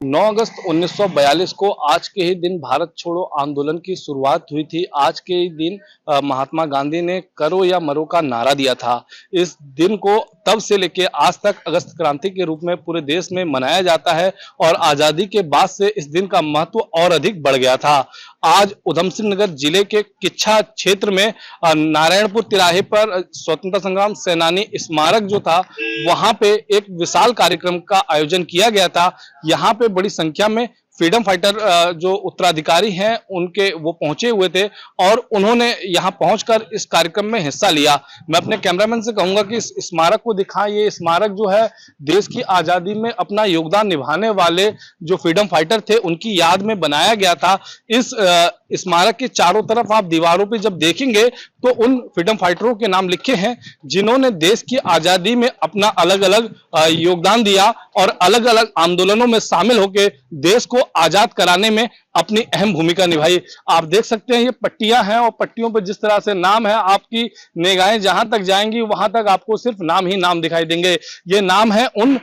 9 अगस्त 1942 को आज के ही दिन भारत छोड़ो आंदोलन की शुरुआत हुई थी। आज के ही दिन महात्मा गांधी ने करो या मरो का नारा दिया था। इस दिन को तब से लेके आज तक अगस्त क्रांति के रूप में पूरे देश में मनाया जाता है और आजादी के बाद से इस दिन का महत्व और अधिक बढ़ गया था। आज उधम सिंह नगर जिले के किच्छा क्षेत्र में नारायणपुर तिराहे पर स्वतंत्रता संग्राम सेनानी स्मारक जो था, वहां पे एक विशाल कार्यक्रम का आयोजन किया गया था। यहाँ पे बड़ी संख्या में फ्रीडम फाइटर जो उत्तराधिकारी हैं उनके वो पहुंचे हुए थे और उन्होंने यहाँ पहुंचकर इस कार्यक्रम में हिस्सा लिया। मैं अपने कैमरामैन से कहूंगा कि इस स्मारक को दिखाएं। ये स्मारक जो है देश की आजादी में अपना योगदान निभाने वाले जो फ्रीडम फाइटर थे उनकी याद में बनाया गया था। इस स्मारक के चारों तरफ आप दीवारों पे जब देखेंगे तो उन फ्रीडम फाइटरों के नाम लिखे हैं जिन्होंने देश की आजादी में अपना अलग अलग योगदान दिया और अलग अलग आंदोलनों में शामिल होकर देश को आजाद कराने में अपनी अहम भूमिका निभाई। आप देख सकते हैं ये पट्टियां हैं और पट्टियों पर जिस तरह से नाम है, आपकी निगाहें जहां तक जाएंगी वहां तक आपको सिर्फ नाम ही नाम दिखाई देंगे। ये नाम है उन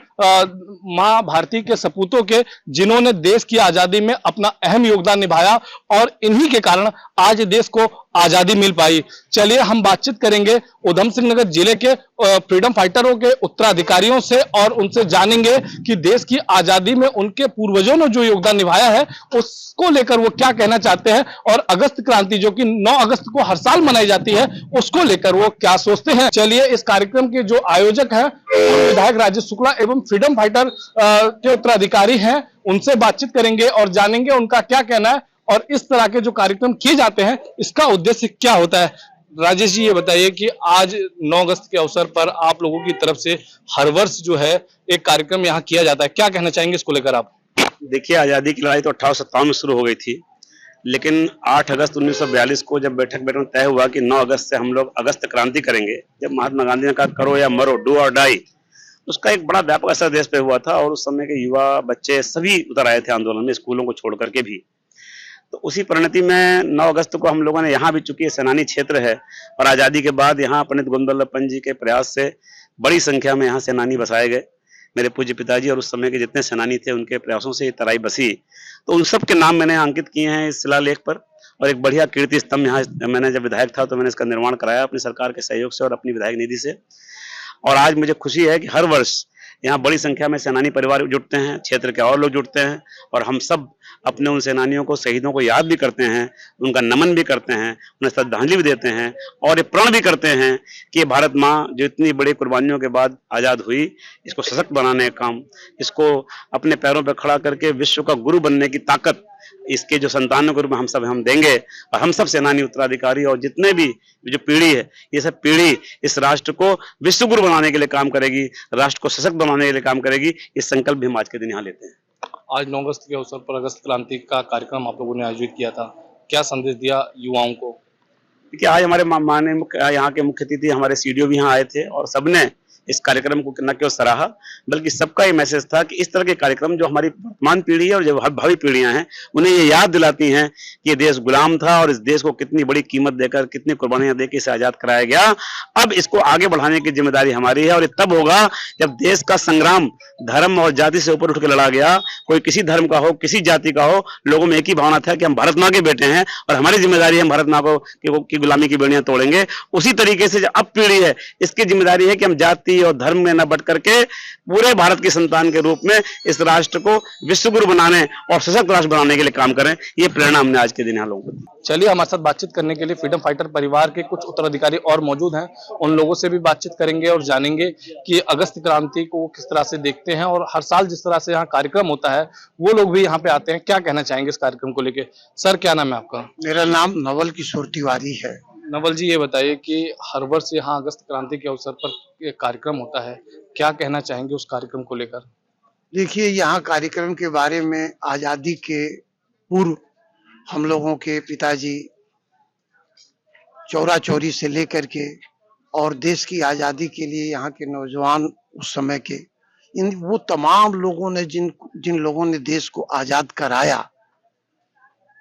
मां भारती के सपूतों के जिन्होंने देश की आजादी में अपना अहम योगदान निभाया और इन्हीं के कारण आज देश को आजादी मिल पाई। चलिए हम बातचीत करेंगे उधम सिंह नगर जिले के फ्रीडम फाइटरों के उत्तराधिकारियों से और उनसे जानेंगे कि देश की आजादी में उनके पूर्वजों ने जो योगदान निभाया है उसको लेकर वो क्या कहना चाहते हैं और अगस्त क्रांति जो कि 9 अगस्त को हर साल मनाई जाती है उसको लेकर वो क्या सोचते हैं। चलिए इस कार्यक्रम के जो आयोजक हैं विधायक राजेश शुक्ला एवं फ्रीडम फाइटर के उत्तराधिकारी हैं उनसे बातचीत करेंगे और जानेंगे उनका क्या कहना है और इस तरह के जो कार्यक्रम किए जाते हैं इसका उद्देश्य क्या होता है। राजेश जी ये बताइए कि आज 9 अगस्त के अवसर पर आप लोगों की तरफ से हर वर्ष जो है एक कार्यक्रम यहाँ किया जाता है, क्या कहना चाहेंगे इसको लेकर आप? देखिए, आज़ादी की लड़ाई तो 1857 में शुरू हो गई थी, लेकिन 8 अगस्त 1942 को जब बैठक में तय हुआ कि 9 अगस्त से हम लोग अगस्त क्रांति करेंगे, जब महात्मा गांधी ने कहा करो या मरो, डू और डाई, उसका एक बड़ा व्यापक असर देश पे हुआ था और उस समय के युवा बच्चे सभी उतर आए थे आंदोलन में, स्कूलों को छोड़ करके भी। तो उसी परिणति में 9 अगस्त को हम लोगों ने यहाँ भी, चूंकि सेनानी क्षेत्र है और आज़ादी के बाद यहाँ पंडित गोविंद बल्लभ पंत जी के प्रयास से बड़ी संख्या में यहाँ सेनानी बसाए गए। मेरे पूज्य पिताजी और उस समय के जितने सेनानी थे उनके प्रयासों से ये तराई बसी, तो उन सब के नाम मैंने अंकित किए हैं इस शिलालेख पर। और एक बढ़िया कीर्ति स्तंभ यहाँ, मैंने जब विधायक था तो मैंने इसका निर्माण कराया अपनी सरकार के सहयोग से और अपनी विधायक निधि से। और आज मुझे खुशी है कि हर वर्ष यहाँ बड़ी संख्या में सेनानी परिवार जुटते हैं, क्षेत्र के और लोग जुटते हैं और हम सब अपने उन सेनानियों को, शहीदों को याद भी करते हैं, उनका नमन भी करते हैं, उन्हें श्रद्धांजलि भी देते हैं और ये प्रण भी करते हैं कि भारत माँ जो इतनी बड़ी कुर्बानियों के बाद आज़ाद हुई, इसको सशक्त बनाने का काम, इसको अपने पैरों पर खड़ा करके विश्व का गुरु बनने की ताकत इसके जो संतानों के रूप में हम देंगे। और हम सब सेनानी उत्तराधिकारी और जितने भी जो पीढ़ी है, ये सब पीढ़ी इस राष्ट्र को विश्व गुरु बनाने के लिए काम करेगी, राष्ट्र को सशक्त बनाने के लिए काम करेगी। इस संकल्प भी हम आज के दिन यहाँ लेते हैं। आज 9 अगस्त के अवसर पर अगस्त क्रांति का कार्यक्रम आप लोगों ने आयोजित किया था, क्या संदेश दिया युवाओं को? देखिए, आज हमारे माननीय यहाँ के मुख्य अतिथि हमारे सीडीओ भी यहाँ आए थे और सबने इस कार्यक्रम को न केवल सराहा बल्कि सबका ये मैसेज था कि इस तरह के कार्यक्रम जो हमारी वर्तमान पीढ़ी है और जो भावी पीढ़ियां हैं उन्हें ये याद दिलाती हैं कि ये देश गुलाम था और इस देश को कितनी बड़ी कीमत देकर, कितनी कुर्बानियां देकर इसे आजाद कराया गया। अब इसको आगे बढ़ाने की जिम्मेदारी हमारी है और ये तब होगा जब देश का संग्राम धर्म और जाति से ऊपर उठ के लड़ा गया। कोई किसी धर्म का हो, किसी जाति का हो, लोगों में एक ही भावना था कि हम भारत माँ के बेटे हैं और हमारी जिम्मेदारी है हम भारत माँ को की गुलामी की बेड़ियां तोड़ेंगे। उसी तरीके से जो अब पीढ़ी है इसकी जिम्मेदारी है कि हम जाति और धर्म में न बट करके पूरे भारत की संतान के रूप में इस राष्ट्र को विश्व गुरु बनाने और सशक्त राष्ट्र बनाने के लिए काम करें। ये प्रेरणा हमने आज के दिन यहाँ लोगों को दी। चलिए हमारे साथ बातचीत करने के लिए फ्रीडम फाइटर परिवार के कुछ उत्तराधिकारी और मौजूद हैं, उन लोगों से भी बातचीत करेंगे और जानेंगे कि अगस्त क्रांति को किस तरह से देखते हैं और हर साल जिस तरह से यहाँ कार्यक्रम होता है वो लोग भी यहाँ पे आते हैं, क्या कहना चाहेंगे इस कार्यक्रम को लेके। सर क्या नाम है आपका? मेरा नाम नवल किशोर तिवारी है। नवल जी ये बताइए कि हर वर्ष यहाँ अगस्त क्रांति के अवसर पर एक कार्यक्रम होता है, क्या कहना चाहेंगे उस कार्यक्रम को लेकर? देखिए, यहाँ कार्यक्रम के बारे में आजादी के पूर्व हम लोगों के पिताजी चौरा चौरी से लेकर के और देश की आजादी के लिए यहाँ के नौजवान उस समय के वो तमाम लोगों ने जिन लोगों ने देश को आजाद कराया,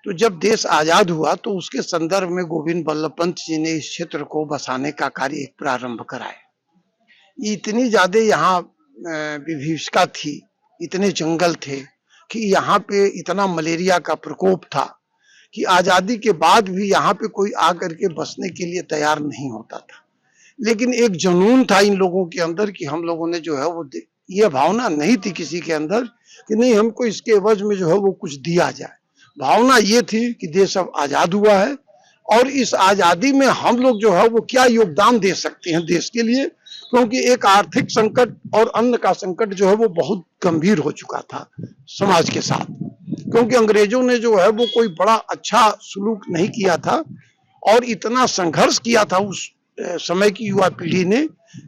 तो जब देश आजाद हुआ तो उसके संदर्भ में गोविंद बल्लभ पंत जी ने इस क्षेत्र को बसाने का कार्य एक प्रारंभ कराया। इतनी ज्यादा यहाँ विभीषिका थी, इतने जंगल थे, कि यहाँ पे इतना मलेरिया का प्रकोप था कि आजादी के बाद भी यहाँ पे कोई आकर के बसने के लिए तैयार नहीं होता था। लेकिन एक जुनून था इन लोगों के अंदर कि हम लोगों ने जो है वो ये भावना नहीं थी किसी के अंदर कि नहीं हमको इसके एवज में जो है वो कुछ दिया जाए। भावना ये थी कि देश अब आजाद हुआ है और इस आजादी में हम लोग जो है वो क्या योगदान दे सकते हैं देश के लिए, क्योंकि एक आर्थिक संकट और अन्न का संकट जो है वो बहुत गंभीर हो चुका था समाज के साथ, क्योंकि अंग्रेजों ने जो है वो कोई बड़ा अच्छा सलूक नहीं किया था और इतना संघर्ष किया था उस समय की युवा पीढ़ी ने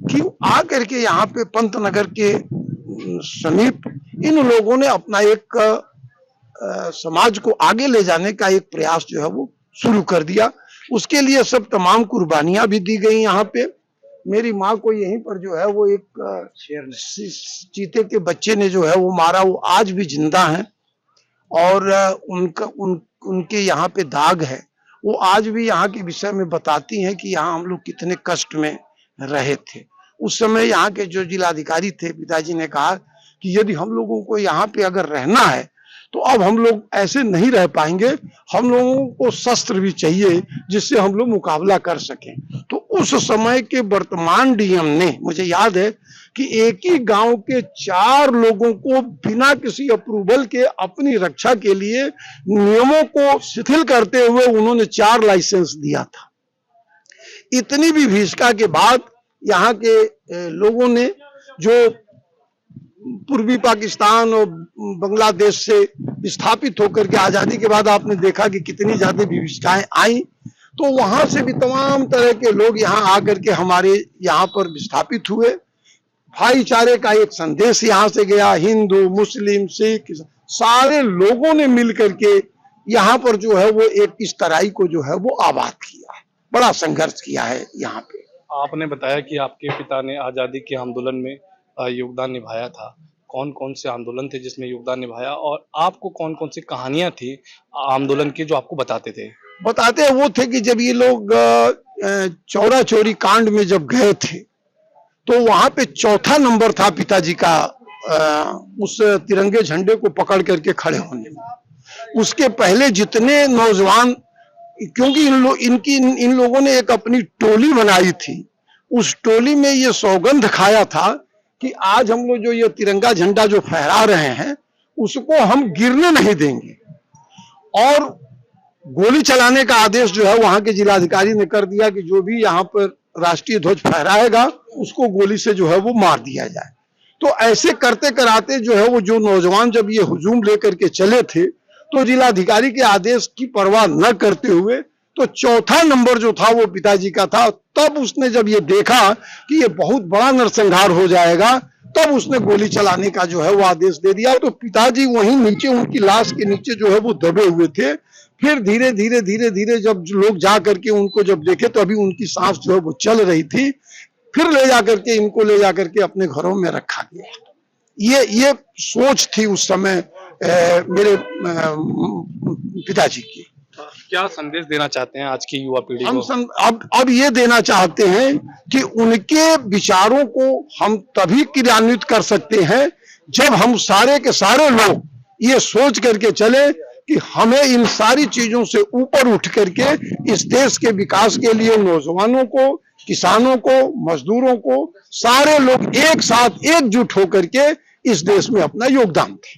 कि आ करके यहाँ पे पंतनगर के समीप इन लोगों ने अपना एक समाज को आगे ले जाने का एक प्रयास जो है वो शुरू कर दिया। उसके लिए सब तमाम कुर्बानियां भी दी गई। यहाँ पे मेरी माँ को यहीं पर जो है वो एक चीते के बच्चे ने जो है वो मारा, वो आज भी जिंदा हैं और उनके यहाँ पे दाग है। वो आज भी यहाँ के विषय में बताती हैं कि यहाँ हम लोग कितने कष्ट में रहे थे। उस समय यहाँ के जो जिलाधिकारी थे, पिताजी ने कहा कि यदि हम लोगों को यहाँ पे अगर रहना है तो अब हम लोग ऐसे नहीं रह पाएंगे, हम लोगों को शस्त्र भी चाहिए जिससे हम लोग मुकाबला कर सकें। तो उस समय के वर्तमान डीएम ने, मुझे याद है कि एक ही गांव के 4 लोगों को बिना किसी अप्रूवल के अपनी रक्षा के लिए नियमों को शिथिल करते हुए उन्होंने 4 लाइसेंस दिया था। इतनी भी भीषका के बाद यहाँ के लोगों ने, जो पूर्वी पाकिस्तान और बांग्लादेश से विस्थापित होकर के आजादी के बाद आपने देखा कि कितनी ज्यादा विभिषिकाएं आई, तो वहां से भी तमाम तरह के लोग यहाँ आकर के हमारे यहाँ पर विस्थापित हुए। भाईचारे का एक संदेश यहाँ से गया। हिंदू, मुस्लिम, सिख सारे लोगों ने मिल करके यहाँ पर जो है वो एक इस तराई को जो है वो आबाद किया है, बड़ा संघर्ष किया है यहाँ पे। आपने बताया कि आपके पिता ने आजादी के आंदोलन में योगदान निभाया था। कौन कौन से आंदोलन थे जिसमें योगदान निभाया, और आपको कौन कौन सी कहानियां थी आंदोलन की जो आपको बताते थे? बताते वो थे कि जब ये लोग चौरा चोरी कांड में जब गए थे तो वहां पे 4था नंबर था पिताजी का उस तिरंगे झंडे को पकड़ करके खड़े होने में। उसके पहले जितने नौजवान, क्योंकि इन लोगों ने एक अपनी टोली बनाई थी, उस टोली में ये सौगंध खाया था कि आज हम लोग जो ये तिरंगा झंडा जो फहरा रहे हैं उसको हम गिरने नहीं देंगे, और गोली चलाने का आदेश जो है वहां के जिलाधिकारी ने कर दिया कि जो भी यहाँ पर राष्ट्रीय ध्वज फहराएगा उसको गोली से जो है वो मार दिया जाए। तो ऐसे करते कराते जो है वो जो नौजवान जब ये हुजूम लेकर के चले थे तो जिलाधिकारी के आदेश की परवाह न करते हुए तो 4था नंबर जो था वो पिताजी का था। तब उसने जब ये देखा कि ये बहुत बड़ा नरसंहार हो जाएगा, तब उसने गोली चलाने का जो है वो आदेश दे दिया। तो पिताजी वहीं नीचे उनकी लाश के नीचे जो है वो दबे हुए थे। फिर धीरे धीरे जब लोग जा करके उनको जब देखे तो अभी उनकी सांस जो है वो चल रही थी। फिर ले जाकर के इनको ले जाकर के अपने घरों में रखा गया। ये सोच थी उस समय मेरे पिताजी की। क्या संदेश देना चाहते हैं आज की युवा पीढ़ी को? हम अब ये देना चाहते हैं कि उनके विचारों को हम तभी क्रियान्वित कर सकते हैं जब हम सारे के सारे लोग ये सोच करके चले कि हमें इन सारी चीजों से ऊपर उठ करके इस देश के विकास के लिए नौजवानों को, किसानों को, मजदूरों को, सारे लोग एक साथ एकजुट होकर के इस देश में अपना योगदान दें।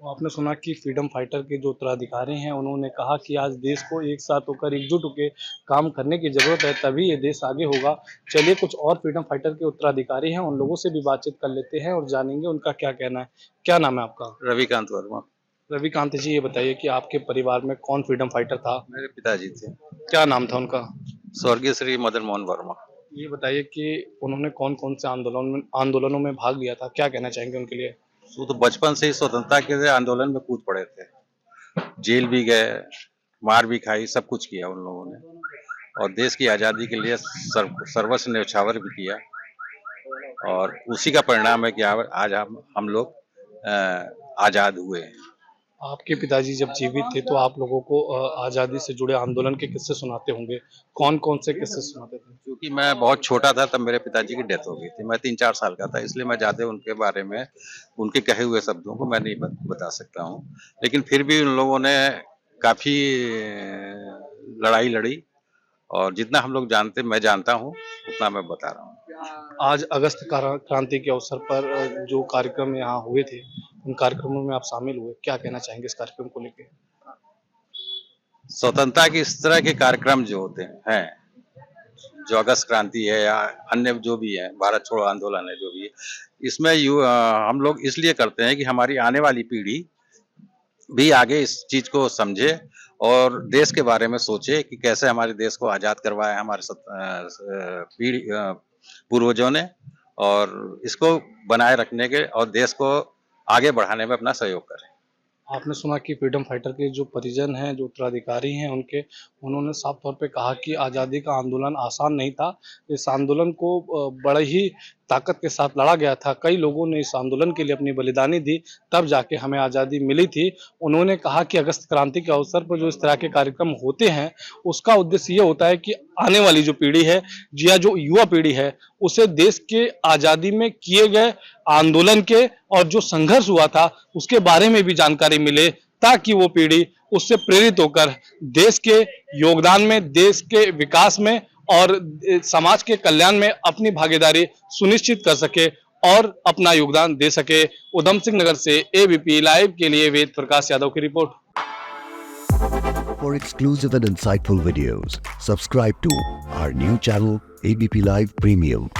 आपने सुना कि फ्रीडम फाइटर के जो उत्तराधिकारी हैं उन्होंने कहा कि आज देश को एक साथ होकर एकजुट होकर काम करने की जरूरत है, तभी ये देश आगे होगा। चलिए कुछ और फ्रीडम फाइटर के उत्तराधिकारी हैं, उन लोगों से भी बातचीत कर लेते हैं और जानेंगे उनका क्या कहना है। क्या नाम है आपका? रविकांत वर्मा। रविकांत जी, ये बताइए कि आपके परिवार में कौन फ्रीडम फाइटर था? मेरे पिताजी थे। क्या नाम था उनका? स्वर्गीय श्री मदन मोहन वर्मा। ये बताइए कि उन्होंने कौन कौन से आंदोलनों में भाग लिया था, क्या कहना चाहेंगे उनके लिए? वो तो बचपन से ही स्वतंत्रता के आंदोलन में कूद पड़े थे, जेल भी गए, मार भी खाई, सब कुछ किया उन लोगों ने, और देश की आज़ादी के लिए सर्वस्व न्यौछावर भी किया, और उसी का परिणाम है कि आज हम लोग आज़ाद हुए हैं। आपके पिताजी जब जीवित थे तो आप लोगों को आज़ादी से जुड़े आंदोलन के किस्से सुनाते होंगे। कौन-कौन से किस्से सुनाते थे? क्योंकि मैं बहुत छोटा था तब मेरे पिताजी की डेथ हो गई थी। मैं 3-4 साल का था, इसलिए मैं ज़्यादा उनके बारे में, उनके कहे हुए शब्दों को मैं नहीं बता सकता हूँ। लेकिन फिर भी उन लोगों ने काफ़ी लड़ाई लड़ी और जितना हम लोग मैं जानता हूँ, उतना मैं बता रहा हूँ। आज अगस्त क्रांति के अवसर पर जो कार्यक्रम यहाँ हुए थे, उन कार्यक्रमों में आप शामिल हुए। क्या कहना चाहेंगे इस कार्यक्रम को लेके? स्वतंत्रता की इस तरह के कार्यक्रम जो होते हैं, जो अगस्त क्रांति है या अन्य जो भी है, भारत छोड़ो आंदोलन है जो भी है, इसमें हम लोग इसलिए करते हैं कि हमारी आने वाली पीढ़ी भी आगे इस चीज को समझे और देश के बारे में सोचे कि कैसे हमारे देश को आजाद करवाया हमारे पूर्वजों ने, और इसको बनाए रखने के और देश को आगे बढ़ाने में अपना सहयोग करें। आपने सुना कि फ्रीडम फाइटर के जो परिजन हैं, जो उत्तराधिकारी हैं उन्होंने साफ तौर पे कहा कि आज़ादी का आंदोलन आसान नहीं था। इस आंदोलन को बड़े ही ताकत के साथ लड़ा गया था। कई लोगों ने इस आंदोलन के लिए अपनी बलिदानी दी, तब जाके हमें आज़ादी मिली थी। उन्होंने कहा कि अगस्त क्रांति के अवसर पर जो इस तरह के कार्यक्रम होते हैं, उसका उद्देश्य ये होता है कि आने वाली जो पीढ़ी है या जो युवा पीढ़ी है, उसे देश के आज़ादी में किए गए आंदोलन के और जो संघर्ष हुआ था उसके बारे में भी जानकारी मिले, ताकि वो पीढ़ी उससे प्रेरित होकर देश के योगदान में, देश के विकास में और समाज के कल्याण में अपनी भागीदारी सुनिश्चित कर सके और अपना योगदान दे सके। उधम सिंह नगर से एबीपी लाइव के लिए वेद प्रकाश यादव की report. For exclusive and insightful videos, subscribe to our new channel ABP Live Premium.